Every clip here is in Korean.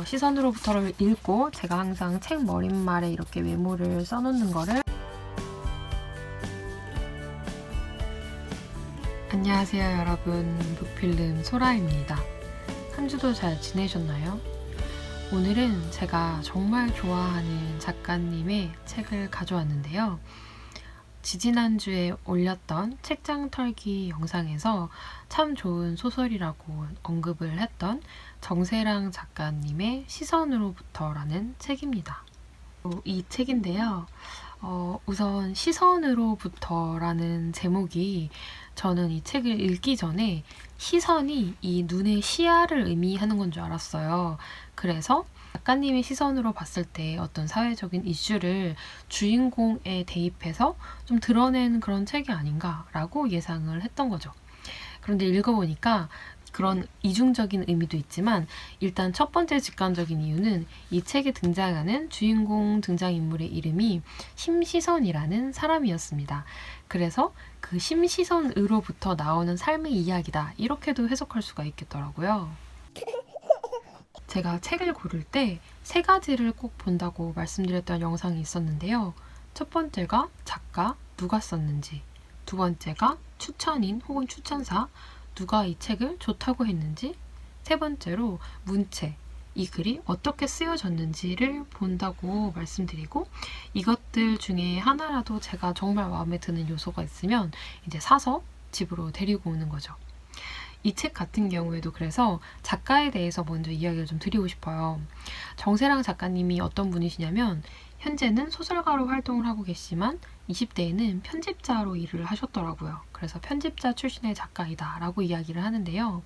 시선으로부터를 읽고 제가 항상 책 머릿말에 이렇게 메모를 써놓는 거를. 안녕하세요 여러분, 북필름 소라입니다. 한 주도 잘 지내셨나요? 오늘은 제가 정말 좋아하는 작가님의 책을 가져왔는데요. 지지난주에 올렸던 책장 털기 영상에서 참 좋은 소설이라고 언급을 했던 정세랑 작가님의 시선으로부터라는 책입니다. 이 책인데요. 우선 시선으로부터라는 제목이, 저는 이 책을 읽기 전에 시선이 이 눈의 시야를 의미하는 건 줄 알았어요. 그래서 작가님의 시선으로 봤을 때 어떤 사회적인 이슈를 주인공에 대입해서 좀 드러낸 그런 책이 아닌가라고 예상을 했던 거죠. 그런데 읽어보니까 그런 이중적인 의미도 있지만, 일단 첫 번째 직관적인 이유는 이 책에 등장하는 주인공 등장인물의 이름이 심시선이라는 사람이었습니다. 그래서 그 심시선으로부터 나오는 삶의 이야기다, 이렇게도 해석할 수가 있겠더라고요. 제가 책을 고를 때 3가지를 꼭 본다고 말씀드렸던 영상이 있었는데요. 첫 번째가 작가, 누가 썼는지. 두 번째가 추천인 혹은 추천사, 누가 이 책을 좋다고 했는지. 세 번째로 문체, 이 글이 어떻게 쓰여졌는지를 본다고 말씀드리고, 이것들 중에 하나라도 제가 정말 마음에 드는 요소가 있으면 이제 사서 집으로 데리고 오는 거죠. 이 책 같은 경우에도 그래서 작가에 대해서 먼저 이야기를 좀 드리고 싶어요. 정세랑 작가님이 어떤 분이시냐면, 현재는 소설가로 활동을 하고 계시지만 20대에는 편집자로 일을 하셨더라고요. 그래서 편집자 출신의 작가이다 라고 이야기를 하는데요.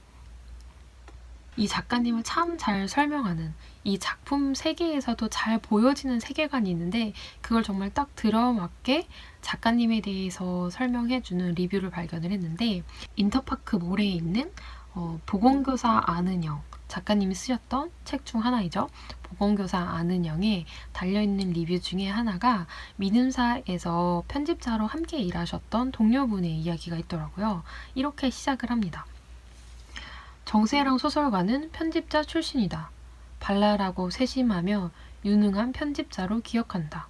이 작가님을 참 잘 설명하는, 이 작품 세계에서도 잘 보여지는 세계관이 있는데, 그걸 정말 딱 들어맞게 작가님에 대해서 설명해주는 리뷰를 발견을 했는데, 인터파크 몰에 있는 보건교사 아는 영, 작가님이 쓰셨던 책 중 하나이죠. 보건교사 아는 영에 달려있는 리뷰 중에 하나가 민음사에서 편집자로 함께 일하셨던 동료분의 이야기가 있더라고요. 이렇게 시작을 합니다. 정세랑 소설가는 편집자 출신이다. 발랄하고 세심하며 유능한 편집자로 기억한다.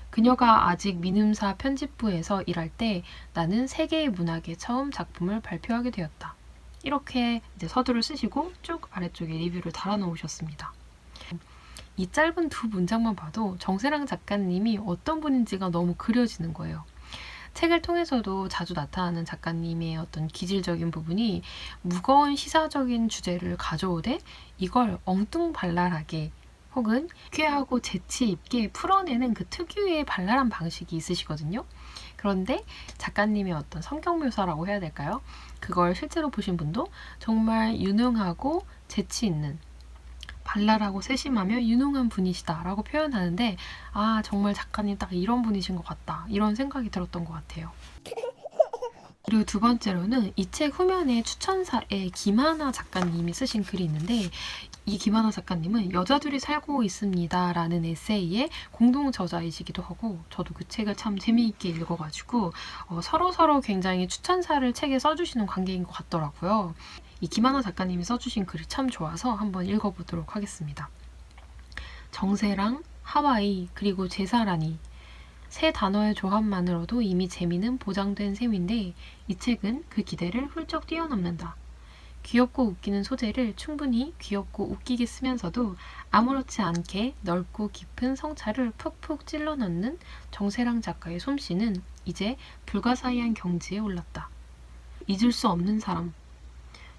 그녀가 아직 민음사 편집부에서 일할 때 나는 세계의 문학에 처음 작품을 발표하게 되었다. 이렇게 이제 서두를 쓰시고 쭉 아래쪽에 리뷰를 달아놓으셨습니다. 이 짧은 2문장만 봐도 정세랑 작가님이 어떤 분인지가 너무 그려지는 거예요. 책을 통해서도 자주 나타나는 작가님의 어떤 기질적인 부분이, 무거운 시사적인 주제를 가져오되 이걸 엉뚱발랄하게 혹은 쾌하고 재치 있게 풀어내는 그 특유의 발랄한 방식이 있으시거든요. 그런데 작가님의 어떤 성격 묘사라고 해야 될까요? 그걸 실제로 보신 분도 정말 유능하고 재치 있는, 발랄하고 세심하며 유능한 분이시다 라고 표현하는데, 아, 정말 작가님 딱 이런 분이신 것 같다, 이런 생각이 들었던 것 같아요. 그리고 두 번째로는 이 책 후면에 추천사에 김하나 작가님이 쓰신 글이 있는데, 이 김하나 작가님은 여자들이 살고 있습니다 라는 에세이의 공동 저자이시기도 하고, 저도 그 책을 참 재미있게 읽어가지고 서로 굉장히 추천사를 책에 써주시는 관계인 것 같더라고요. 이 김하나 작가님이 써주신 글이 참 좋아서 한번 읽어보도록 하겠습니다. 정세랑, 하와이, 그리고 제사라니, 3단어의 조합만으로도 이미 재미는 보장된 셈인데, 이 책은 그 기대를 훌쩍 뛰어넘는다. 귀엽고 웃기는 소재를 충분히 귀엽고 웃기게 쓰면서도 아무렇지 않게 넓고 깊은 성찰을 푹푹 찔러 넣는 정세랑 작가의 솜씨는 이제 불가사의한 경지에 올랐다. 잊을 수 없는 사람.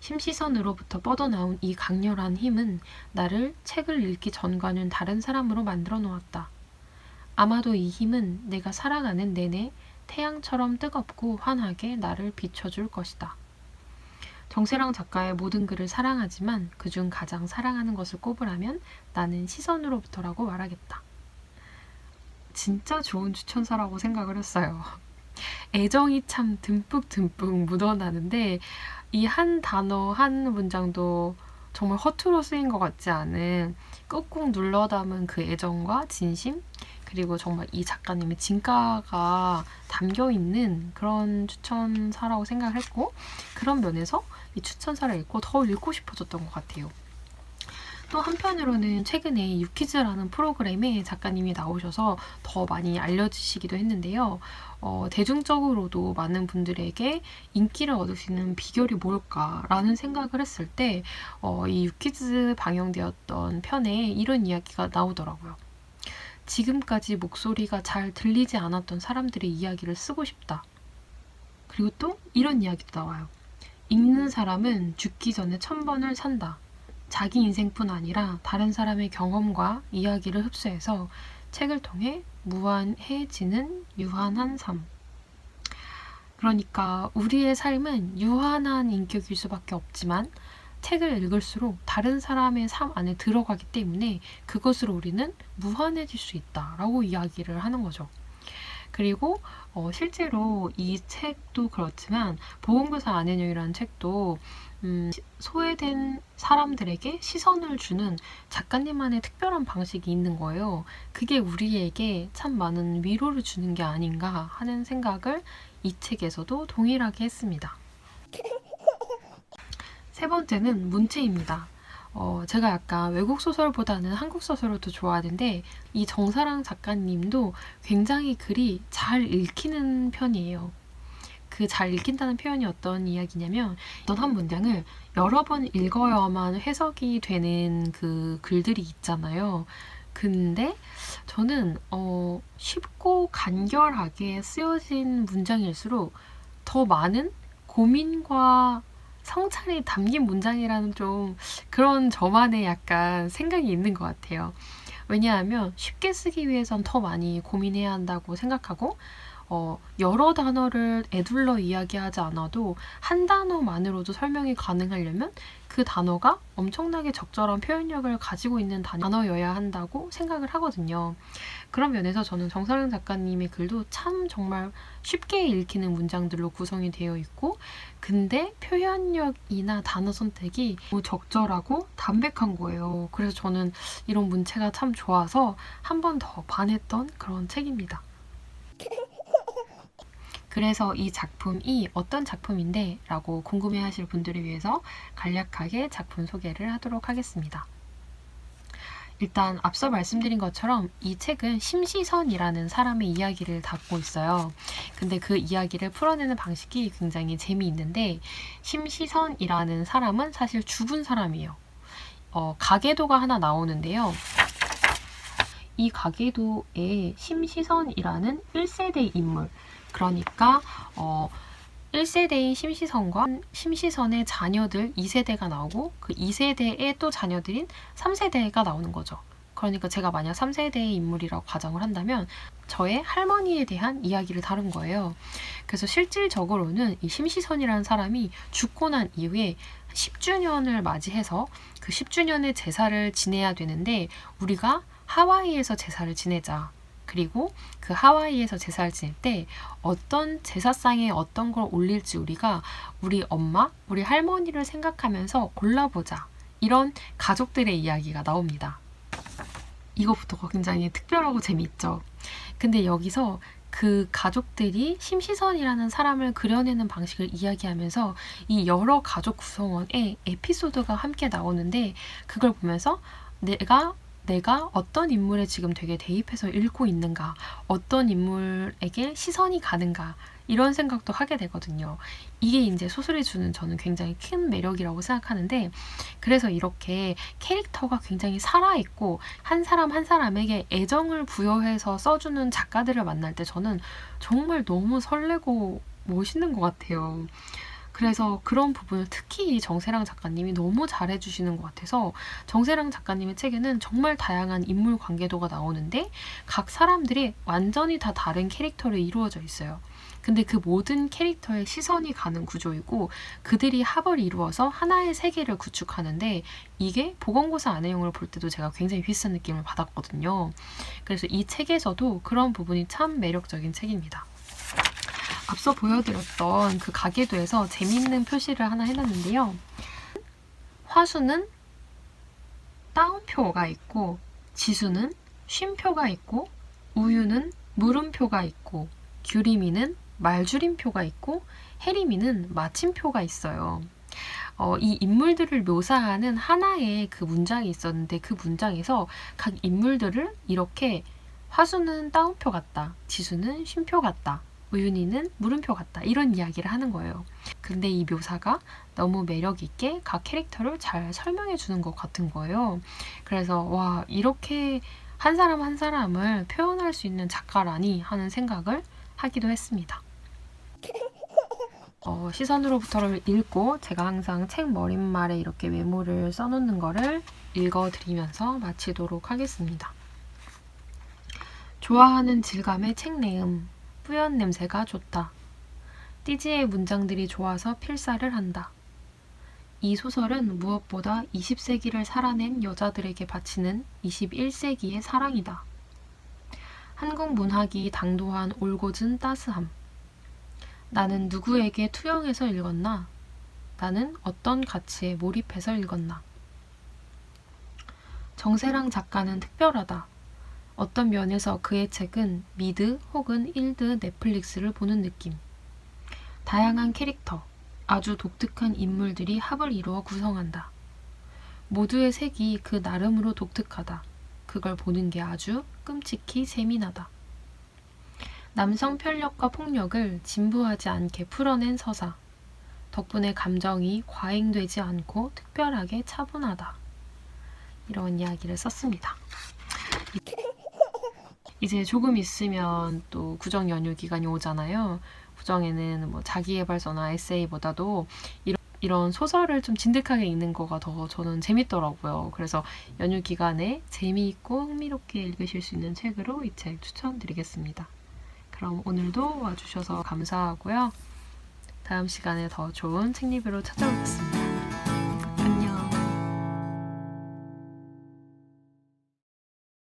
심시선으로부터 뻗어나온 이 강렬한 힘은 나를 책을 읽기 전과는 다른 사람으로 만들어 놓았다. 아마도 이 힘은 내가 살아가는 내내 태양처럼 뜨겁고 환하게 나를 비춰줄 것이다. 정세랑 작가의 모든 글을 사랑하지만 그중 가장 사랑하는 것을 꼽으라면 나는 시선으로부터라고 말하겠다. 진짜 좋은 추천사라고 생각을 했어요. 애정이 참 듬뿍듬뿍 묻어나는데, 이 한 단어 한 문장도 정말 허투루 쓰인 것 같지 않은 꾹꾹 눌러 담은 그 애정과 진심, 그리고 정말 이 작가님의 진가가 담겨있는 그런 추천사라고 생각을 했고, 그런 면에서 이 추천사를 읽고 더 읽고 싶어졌던 것 같아요. 또 한편으로는 최근에 유퀴즈라는 프로그램에 작가님이 나오셔서 더 많이 알려지시기도 했는데요. 대중적으로도 많은 분들에게 인기를 얻을 수 있는 비결이 뭘까라는 생각을 했을 때 이 유퀴즈 방영되었던 편에 이런 이야기가 나오더라고요. 지금까지 목소리가 잘 들리지 않았던 사람들의 이야기를 쓰고 싶다. 그리고 또 이런 이야기도 나와요. 읽는 사람은 죽기 전에 1000번을 산다. 자기 인생뿐 아니라 다른 사람의 경험과 이야기를 흡수해서 책을 통해 무한해지는 유한한 삶. 그러니까 우리의 삶은 유한한 인격일 수밖에 없지만 책을 읽을수록 다른 사람의 삶 안에 들어가기 때문에 그것으로 우리는 무한해질 수 있다라고 이야기를 하는 거죠. 그리고 실제로 이 책도 그렇지만 보건교사 안혜영이라는 책도 소외된 사람들에게 시선을 주는 작가님만의 특별한 방식이 있는 거예요. 그게 우리에게 참 많은 위로를 주는 게 아닌가 하는 생각을 이 책에서도 동일하게 했습니다. 세 번째는 문체입니다. 제가 약간 외국 소설보다는 한국 소설을 더 좋아하는데 이 정사랑 작가님도 굉장히 글이 잘 읽히는 편이에요. 그 잘 읽힌다는 표현이 어떤 이야기냐면 어떤 한 문장을 여러 번 읽어야만 해석이 되는 그 글들이 있잖아요. 근데 저는 쉽고 간결하게 쓰여진 문장일수록 더 많은 고민과 성찰이 담긴 문장이라는 좀 그런 저만의 약간 생각이 있는 것 같아요. 왜냐하면 쉽게 쓰기 위해선 더 많이 고민해야 한다고 생각하고 여러 단어를 에둘러 이야기하지 않아도 한 단어만으로도 설명이 가능하려면 그 단어가 엄청나게 적절한 표현력을 가지고 있는 단어여야 한다고 생각을 하거든요. 그런 면에서 저는 정사랑 작가님의 글도 참 정말 쉽게 읽히는 문장들로 구성이 되어 있고 근데 표현력이나 단어 선택이 너무 적절하고 담백한 거예요. 그래서 저는 이런 문체가 참 좋아서 한 번 더 반했던 그런 책입니다. 그래서 이 작품이 어떤 작품인데 라고 궁금해하실 분들을 위해서 간략하게 작품 소개를 하도록 하겠습니다. 일단 앞서 말씀드린 것처럼 이 책은 심시선이라는 사람의 이야기를 담고 있어요. 근데 그 이야기를 풀어내는 방식이 굉장히 재미있는데 심시선이라는 사람은 사실 죽은 사람이에요. 가계도가 하나 나오는데요. 이 가계도에 심시선이라는 1세대 인물 그러니까 1세대인 심시선과 심시선의 자녀들 2세대가 나오고 그 2세대의 또 자녀들인 3세대가 나오는 거죠. 그러니까 제가 만약 3세대의 인물이라고 가정을 한다면 저의 할머니에 대한 이야기를 다룬 거예요. 그래서 실질적으로는 이 심시선이라는 사람이 죽고 난 이후에 10주년을 맞이해서 그 10주년의 제사를 지내야 되는데 우리가 하와이에서 제사를 지내자. 그리고 그 하와이에서 제사를 지낼 때 어떤 제사상에 어떤 걸 올릴지 우리가 우리 엄마, 우리 할머니를 생각하면서 골라보자. 이런 가족들의 이야기가 나옵니다. 이것부터가 굉장히 특별하고 재미있죠. 근데 여기서 그 가족들이 심시선이라는 사람을 그려내는 방식을 이야기하면서 이 여러 가족 구성원의 에피소드가 함께 나오는데 그걸 보면서 내가 어떤 인물에 지금 되게 대입해서 읽고 있는가, 어떤 인물에게 시선이 가는가 이런 생각도 하게 되거든요. 이게 이제 소설이 주는 저는 굉장히 큰 매력이라고 생각하는데 그래서 이렇게 캐릭터가 굉장히 살아있고 한 사람 한 사람에게 애정을 부여해서 써주는 작가들을 만날 때 저는 정말 너무 설레고 멋있는 것 같아요. 그래서 그런 부분을 특히 정세랑 작가님이 너무 잘해주시는 것 같아서 정세랑 작가님의 책에는 정말 다양한 인물 관계도가 나오는데 각 사람들이 완전히 다 다른 캐릭터로 이루어져 있어요. 근데 그 모든 캐릭터의 시선이 가는 구조이고 그들이 합을 이루어서 하나의 세계를 구축하는데 이게 보건고사 안혜영을 볼 때도 제가 굉장히 비슷한 느낌을 받았거든요. 그래서 이 책에서도 그런 부분이 참 매력적인 책입니다. 앞서 보여드렸던 그 가계도에서 재미있는 표시를 하나 해놨는데요. 화수는 따옴표가 있고 지수는 쉼표가 있고 우유는 물음표가 있고 규림이는 말줄임표가 있고 해림이는 마침표가 있어요. 이 인물들을 묘사하는 하나의 그 문장이 있었는데 그 문장에서 각 인물들을 이렇게 화수는 따옴표 같다, 지수는 쉼표 같다, 우윤희는 물음표 같다 이런 이야기를 하는 거예요. 근데 이 묘사가 너무 매력 있게 각 캐릭터를 잘 설명해 주는 것 같은 거예요. 그래서 와, 이렇게 한 사람 한 사람을 표현할 수 있는 작가라니 하는 생각을 하기도 했습니다. 시선으로부터를 읽고 제가 항상 책 머릿말에 이렇게 메모를 써놓는 거를 읽어드리면서 마치도록 하겠습니다. 좋아하는 질감의 책 내음, 뿌연 냄새가 좋다. 띠지의 문장들이 좋아서 필사를 한다. 이 소설은 무엇보다 20세기를 살아낸 여자들에게 바치는 21세기의 사랑이다. 한국 문학이 당도한 올곧은 따스함. 나는 누구에게 투영해서 읽었나? 나는 어떤 가치에 몰입해서 읽었나? 정세랑 작가는 특별하다. 어떤 면에서 그의 책은 미드 혹은 일드 넷플릭스를 보는 느낌. 다양한 캐릭터, 아주 독특한 인물들이 합을 이루어 구성한다. 모두의 색이 그 나름으로 독특하다. 그걸 보는 게 아주 끔찍히 재미나다. 남성 편력과 폭력을 진부하지 않게 풀어낸 서사. 덕분에 감정이 과잉되지 않고 특별하게 차분하다. 이런 이야기를 썼습니다. 이제 조금 있으면 또 구정 연휴 기간이 오잖아요. 구정에는 뭐 자기계발서나 에세이보다도 이런 소설을 좀 진득하게 읽는 거가 더 저는 재밌더라고요. 그래서 연휴 기간에 재미있고 흥미롭게 읽으실 수 있는 책으로 이 책 추천드리겠습니다. 그럼 오늘도 와주셔서 감사하고요. 다음 시간에 더 좋은 책 리뷰로 찾아오겠습니다.